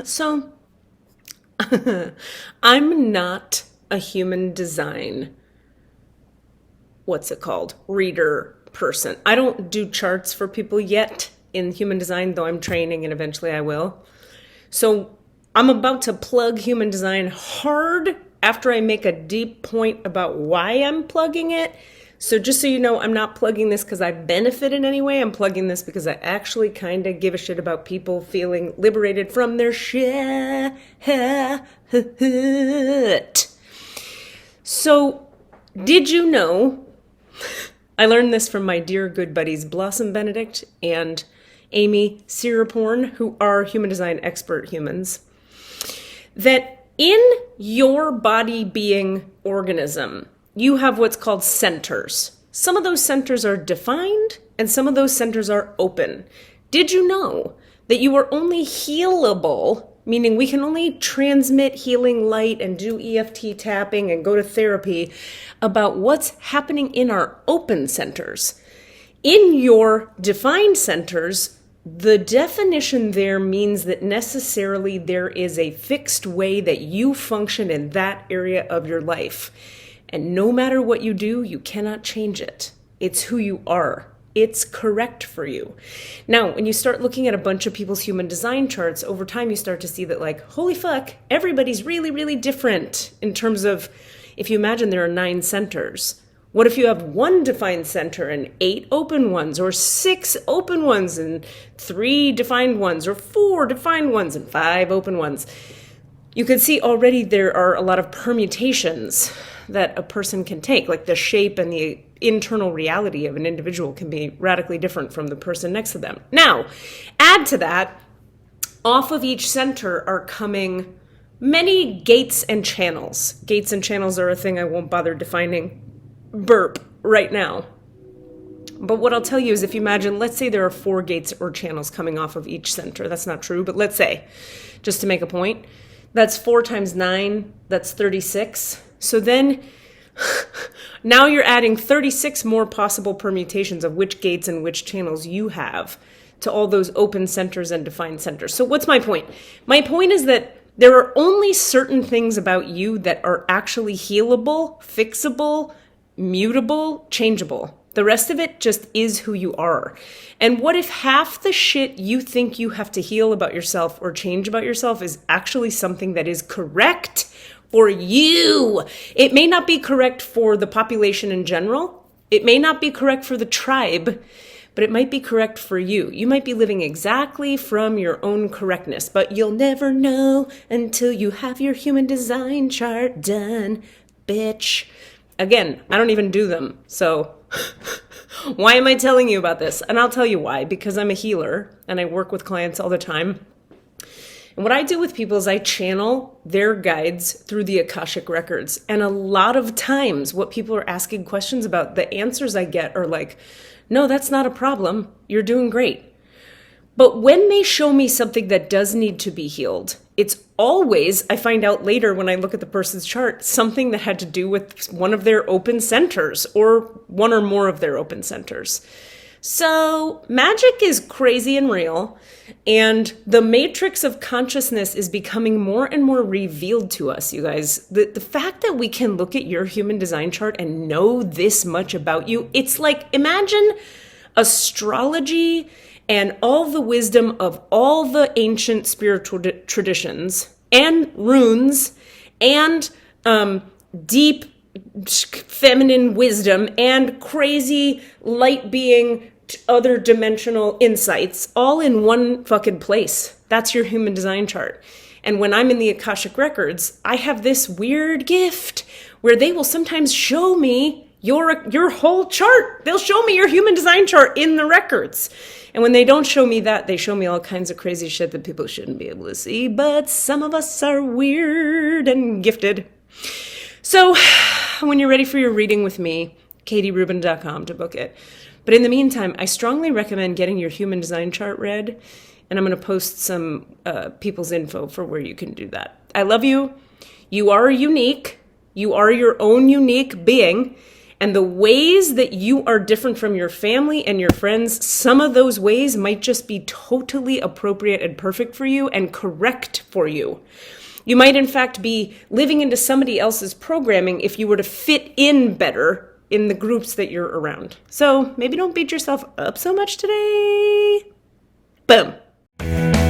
So I'm not a human design, what's it called, reader person. I don't do charts for people yet in human design, though I'm training and eventually I will. So I'm about to plug human design hard after I make a deep point about why I'm plugging it. So just so you know, I'm not plugging this because I benefit in any way. I'm plugging this because I actually kind of give a shit about people feeling liberated from their shit. So, did you know, I learned this from my dear good buddies Blossom Benedict and Amy Siriporn, who are human design expert humans, that in your body being organism, you have what's called centers. Some of those centers are defined and some of those centers are open. Did you know that you are only healable, meaning we can only transmit healing light and do EFT tapping and go to therapy about what's happening in our open centers? In your defined centers, the definition there means that necessarily there is a fixed way that you function in that area of your life. And no matter what you do, you cannot change it. It's who you are. It's correct for you. Now, when you start looking at a bunch of people's human design charts, over time you start to see that, like, holy fuck, everybody's really, really different in terms of, if you imagine there are 9 centers. What if you have 1 defined center and 8 open ones, or 6 open ones and 3 defined ones, or 4 defined ones and 5 open ones? You can see already there are a lot of permutations that a person can take, like the shape and the internal reality of an individual can be radically different from the person next to them. Now, add to that, off of each center are coming many gates and channels. Gates and channels are a thing I won't bother defining right now. But what I'll tell you is, if you imagine, let's say there are 4 gates or channels coming off of each center. That's not true, but let's say, just to make a point, that's 4 times 9, that's 36. So then, now you're adding 36 more possible permutations of which gates and which channels you have to all those open centers and defined centers. So what's my point? My point is that there are only certain things about you that are actually healable, fixable, mutable, changeable. The rest of it just is who you are. And what if half the shit you think you have to heal about yourself or change about yourself is actually something that is correct for you? It may not be correct for the population in general. It may not be correct for the tribe, but it might be correct for you. You might be living exactly from your own correctness, but you'll never know until you have your human design chart done, bitch. Again, I don't even do them, so why am I telling you about this? And I'll tell you why. Because I'm a healer and I work with clients all the time. And what I do with people is I channel their guides through the Akashic records. And a lot of times what people are asking questions about, the answers I get are like, no, that's not a problem. You're doing great. But when they show me something that does need to be healed, it's always, I find out later when I look at the person's chart, something that had to do with one of their open centers or one or more of their open centers. So magic is crazy and real, and the matrix of consciousness is becoming more and more revealed to us, you guys. The fact that we can look at your human design chart and know this much about you, it's like, imagine astrology and all the wisdom of all the ancient spiritual traditions and runes and deep feminine wisdom and crazy light being other dimensional insights all in one fucking place. That's your human design chart. And when I'm in the Akashic records, I have this weird gift where they will sometimes show me your whole chart. They'll show me your human design chart in the records. And when they don't show me that, they show me all kinds of crazy shit that people shouldn't be able to see. But some of us are weird and gifted. So when you're ready for your reading with me, katierubin.com to book it. But in the meantime, I strongly recommend getting your human design chart read. And I'm going to post some people's info for where you can do that. I love you. You are unique. You are your own unique being. And the ways that you are different from your family and your friends, some of those ways might just be totally appropriate and perfect for you and correct for you. You might, in fact, be living into somebody else's programming if you were to fit in better in the groups that you're around. So maybe don't beat yourself up so much today. Boom.